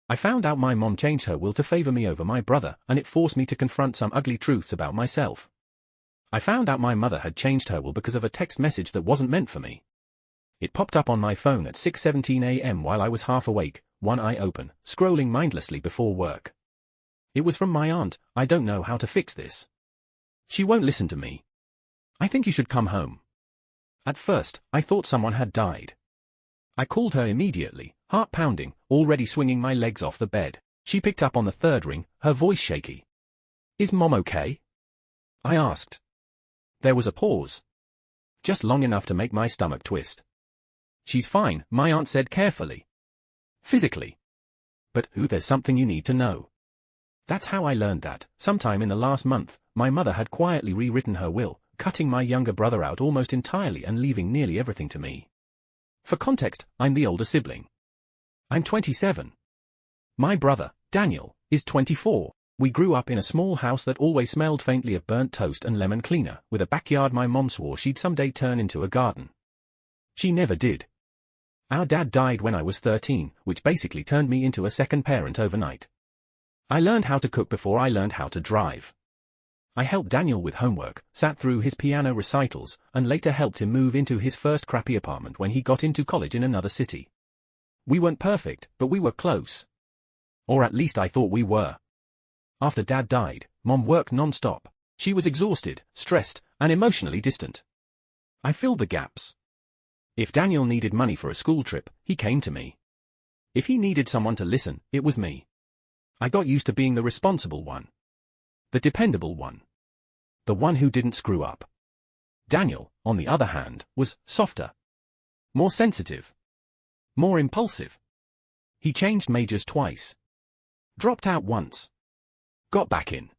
I found out my mom changed her will to favor me over my brother, and it forced me to confront some ugly truths about myself. I found out my mother had changed her will because of a text message that wasn't meant for me. It popped up on my phone at 6:17 a.m. while I was half awake, one eye open, scrolling mindlessly before work. It was from my aunt. I don't know how to fix this. She won't listen to me. I think you should come home. At first, I thought someone had died. I called her immediately, heart pounding, already swinging my legs off the bed. She picked up on the third ring, her voice shaky. "Is Mom okay?" I asked. There was a pause. Just long enough to make my stomach twist. "She's fine," my aunt said carefully. "Physically. But there's something you need to know." That's how I learned that, sometime in the last month, my mother had quietly rewritten her will, cutting my younger brother out almost entirely and leaving nearly everything to me. For context, I'm the older sibling. I'm 27. My brother, Daniel, is 24. We grew up in a small house that always smelled faintly of burnt toast and lemon cleaner, with a backyard my mom swore she'd someday turn into a garden. She never did. Our dad died when I was 13, which basically turned me into a second parent overnight. I learned how to cook before I learned how to drive. I helped Daniel with homework, sat through his piano recitals, and later helped him move into his first crappy apartment when he got into college in another city. We weren't perfect, but we were close. Or at least I thought we were. After Dad died, Mom worked non-stop. She was exhausted, stressed, and emotionally distant. I filled the gaps. If Daniel needed money for a school trip, he came to me. If he needed someone to listen, it was me. I got used to being the responsible one. The dependable one. The one who didn't screw up. Daniel, on the other hand, was softer. More sensitive. More impulsive. He changed majors twice. Dropped out once. Got back in.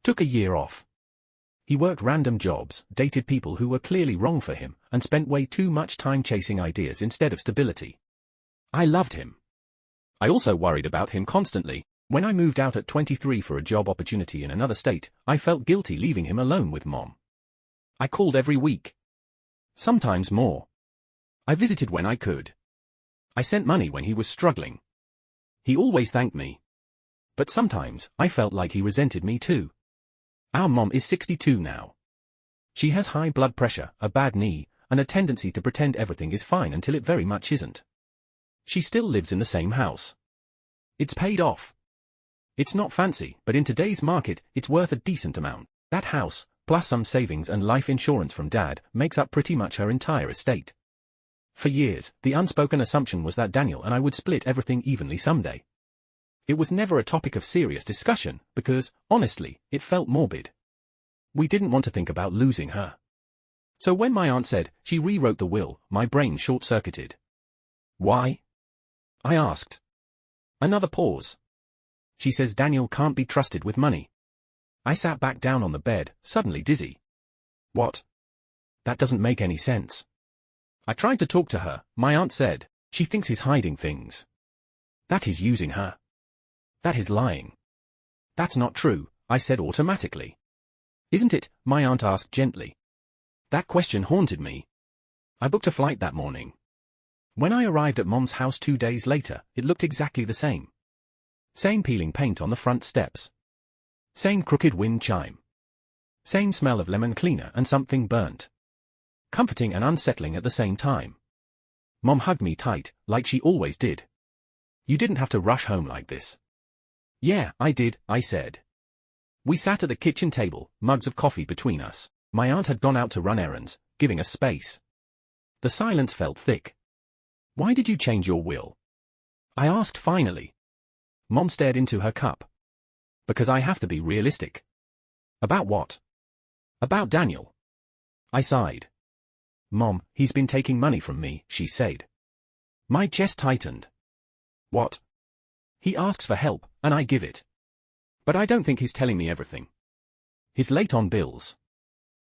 Took a year off. He worked random jobs, dated people who were clearly wrong for him, and spent way too much time chasing ideas instead of stability. I loved him. I also worried about him constantly. When I moved out at 23 for a job opportunity in another state, I felt guilty leaving him alone with Mom. I called every week. Sometimes more. I visited when I could. I sent money when he was struggling. He always thanked me. But sometimes, I felt like he resented me too. Our mom is 62 now. She has high blood pressure, a bad knee, and a tendency to pretend everything is fine until it very much isn't. She still lives in the same house. It's paid off. It's not fancy, but in today's market, it's worth a decent amount. That house, plus some savings and life insurance from Dad, makes up pretty much her entire estate. For years, the unspoken assumption was that Daniel and I would split everything evenly someday. It was never a topic of serious discussion, because, honestly, it felt morbid. We didn't want to think about losing her. So when my aunt said she rewrote the will, my brain short-circuited. Why? I asked. Another pause. She says Daniel can't be trusted with money. I sat back down on the bed, suddenly dizzy. What? That doesn't make any sense. I tried to talk to her, my aunt said. She thinks he's hiding things. That he's using her. That he's lying. That's not true, I said automatically. Isn't it? My aunt asked gently. That question haunted me. I booked a flight that morning. When I arrived at Mom's house 2 days later, it looked exactly the same. Same peeling paint on the front steps. Same crooked wind chime. Same smell of lemon cleaner and something burnt. Comforting and unsettling at the same time. Mom hugged me tight, like she always did. You didn't have to rush home like this. Yeah, I did, I said. We sat at the kitchen table, mugs of coffee between us. My aunt had gone out to run errands, giving us space. The silence felt thick. Why did you change your will? I asked finally. Mom stared into her cup. Because I have to be realistic. About what? About Daniel. I sighed. Mom, he's been taking money from me, she said. My chest tightened. What? He asks for help, and I give it. But I don't think he's telling me everything. He's late on bills.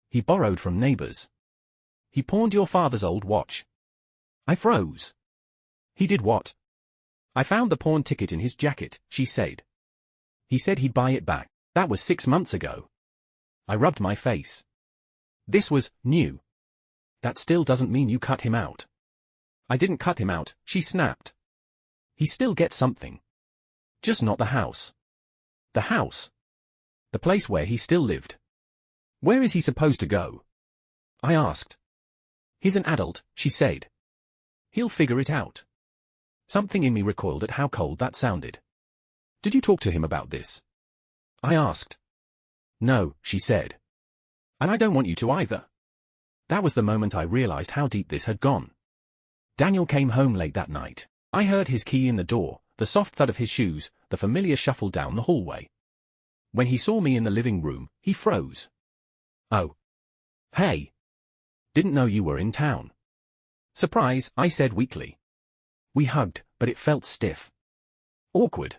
He borrowed from neighbors. He pawned your father's old watch. I froze. He did what? I found the pawn ticket in his jacket, she said. He said he'd buy it back. That was 6 months ago. I rubbed my face. This was new. That still doesn't mean you cut him out. I didn't cut him out, she snapped. He still gets something. Just not the house. The house. The place where he still lived. Where is he supposed to go? I asked. He's an adult, she said. He'll figure it out. Something in me recoiled at how cold that sounded. Did you talk to him about this? I asked. No, she said. And I don't want you to either. That was the moment I realized how deep this had gone. Daniel came home late that night. I heard his key in the door, the soft thud of his shoes, the familiar shuffle down the hallway. When he saw me in the living room, he froze. Oh. Hey. Didn't know you were in town. Surprise, I said weakly. We hugged, but it felt stiff. Awkward.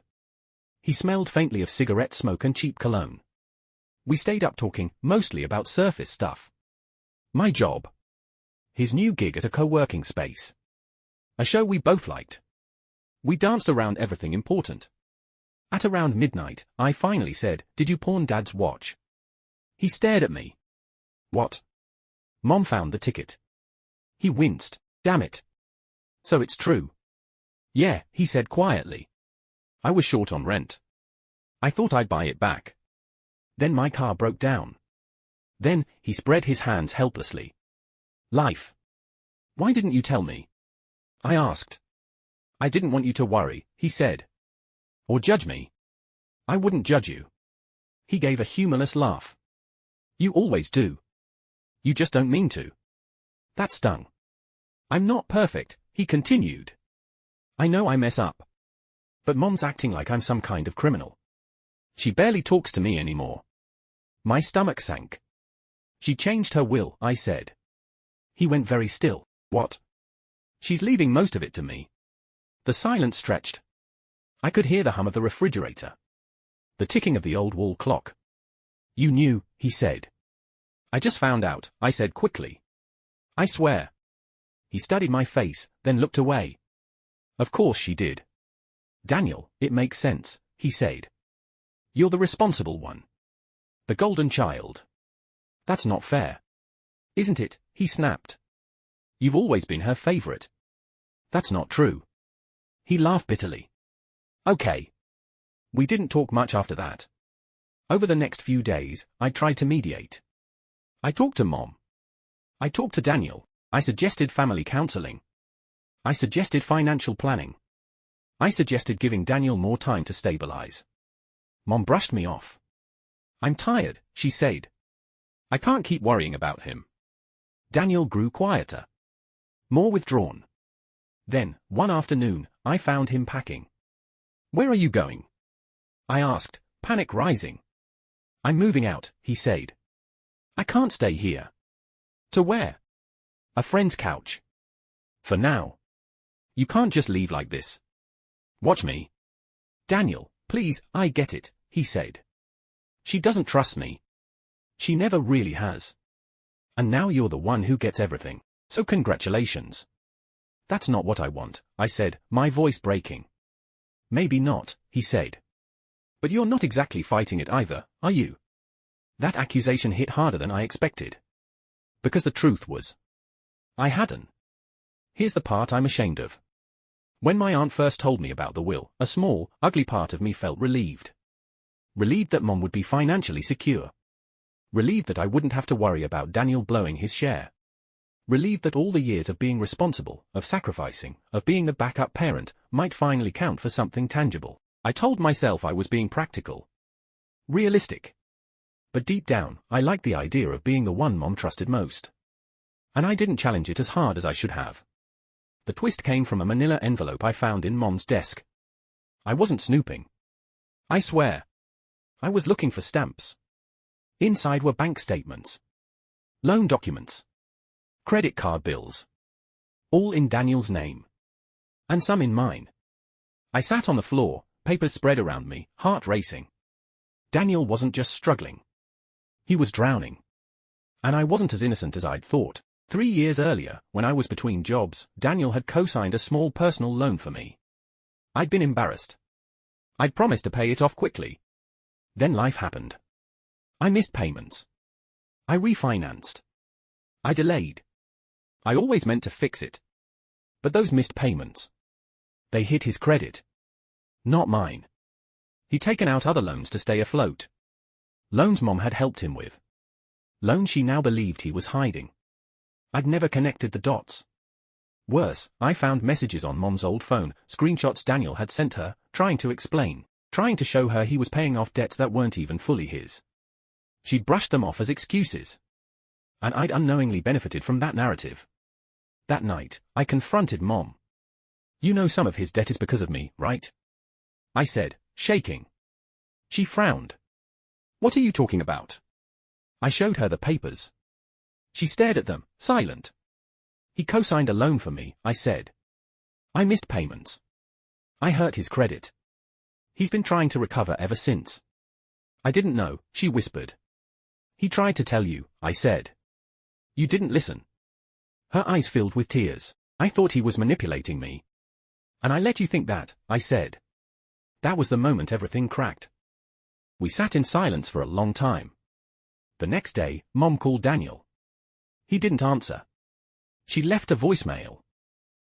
He smelled faintly of cigarette smoke and cheap cologne. We stayed up talking, mostly about surface stuff. My job. His new gig at a co-working space. A show we both liked. We danced around everything important. At around midnight, I finally said, "Did you pawn Dad's watch?" He stared at me. What? Mom found the ticket. He winced. Damn it. So it's true. Yeah, he said quietly. I was short on rent. I thought I'd buy it back. Then my car broke down. Then, he spread his hands helplessly. Life. Why didn't you tell me? I asked. I didn't want you to worry, he said. Or judge me. I wouldn't judge you. He gave a humorless laugh. You always do. You just don't mean to. That stung. I'm not perfect, he continued. I know I mess up. But Mom's acting like I'm some kind of criminal. She barely talks to me anymore. My stomach sank. She changed her will, I said. He went very still. What? She's leaving most of it to me. The silence stretched. I could hear the hum of the refrigerator. The ticking of the old wall clock. You knew, he said. I just found out, I said quickly. I swear. He studied my face, then looked away. Of course she did. Daniel, it makes sense, he said. You're the responsible one. The golden child. That's not fair. Isn't it? He snapped. You've always been her favorite. That's not true. He laughed bitterly. Okay. We didn't talk much after that. Over the next few days, I tried to mediate. I talked to Mom. I talked to Daniel. I suggested family counseling. I suggested financial planning. I suggested giving Daniel more time to stabilize. Mom brushed me off. I'm tired, she said. I can't keep worrying about him. Daniel grew quieter. More withdrawn. Then, one afternoon, I found him packing. Where are you going? I asked, panic rising. I'm moving out, he said. I can't stay here. To where? A friend's couch. For now. You can't just leave like this. Watch me. Daniel, please, I get it, he said. She doesn't trust me. She never really has. And now you're the one who gets everything, so congratulations. That's not what I want, I said, my voice breaking. Maybe not, he said. But you're not exactly fighting it either, are you? That accusation hit harder than I expected. Because the truth was, I hadn't. Here's the part I'm ashamed of. When my aunt first told me about the will, a small, ugly part of me felt relieved. Relieved that Mom would be financially secure. Relieved that I wouldn't have to worry about Daniel blowing his share. Relieved that all the years of being responsible, of sacrificing, of being the backup parent, might finally count for something tangible. I told myself I was being practical. Realistic. But deep down, I liked the idea of being the one Mom trusted most. And I didn't challenge it as hard as I should have. The twist came from a manila envelope I found in Mom's desk. I wasn't snooping. I swear. I was looking for stamps. Inside were bank statements. Loan documents. Credit card bills. All in Daniel's name. And some in mine. I sat on the floor, papers spread around me, heart racing. Daniel wasn't just struggling. He was drowning. And I wasn't as innocent as I'd thought. 3 years earlier, when I was between jobs, Daniel had co-signed a small personal loan for me. I'd been embarrassed. I'd promised to pay it off quickly. Then life happened. I missed payments. I refinanced. I delayed. I always meant to fix it. But those missed payments. They hit his credit. Not mine. He'd taken out other loans to stay afloat. Loans Mom had helped him with. Loans she now believed he was hiding. I'd never connected the dots. Worse, I found messages on Mom's old phone, screenshots Daniel had sent her, trying to explain, trying to show her he was paying off debts that weren't even fully his. She'd brushed them off as excuses. And I'd unknowingly benefited from that narrative. That night, I confronted Mom. "You know some of his debt is because of me, right?" I said, shaking. She frowned. "What are you talking about?" I showed her the papers. She stared at them, silent. "He co-signed a loan for me," I said. "I missed payments. I hurt his credit. He's been trying to recover ever since." "I didn't know," she whispered. "He tried to tell you," I said. "You didn't listen." Her eyes filled with tears. "I thought he was manipulating me." "And I let you think that," I said. That was the moment everything cracked. We sat in silence for a long time. The next day, Mom called Daniel. He didn't answer. She left a voicemail.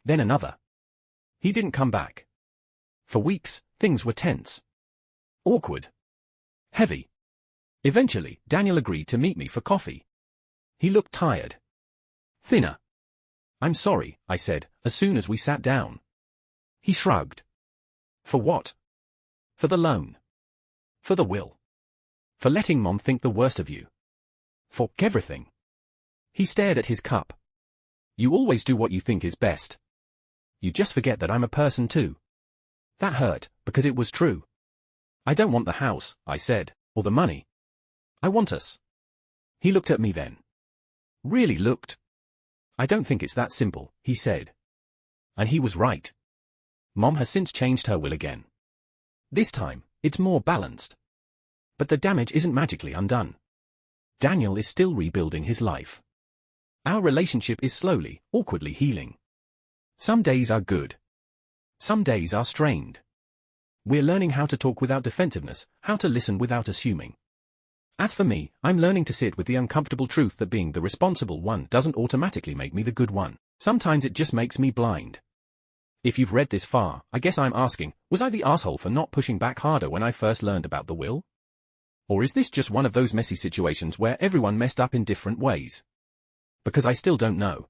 Then another. He didn't come back. For weeks, things were tense. Awkward. Heavy. Eventually, Daniel agreed to meet me for coffee. He looked tired. Thinner. "I'm sorry," I said, as soon as we sat down. He shrugged. "For what?" "For the loan. For the will. For letting Mom think the worst of you. For everything." He stared at his cup. "You always do what you think is best. You just forget that I'm a person too." That hurt, because it was true. "I don't want the house," I said, "or the money. I want us." He looked at me then. Really looked. "I don't think it's that simple," he said. And he was right. Mom has since changed her will again. This time, it's more balanced. But the damage isn't magically undone. Daniel is still rebuilding his life. Our relationship is slowly, awkwardly healing. Some days are good. Some days are strained. We're learning how to talk without defensiveness, how to listen without assuming. As for me, I'm learning to sit with the uncomfortable truth that being the responsible one doesn't automatically make me the good one. Sometimes it just makes me blind. If you've read this far, I guess I'm asking, was I the asshole for not pushing back harder when I first learned about the will? Or is this just one of those messy situations where everyone messed up in different ways? Because I still don't know.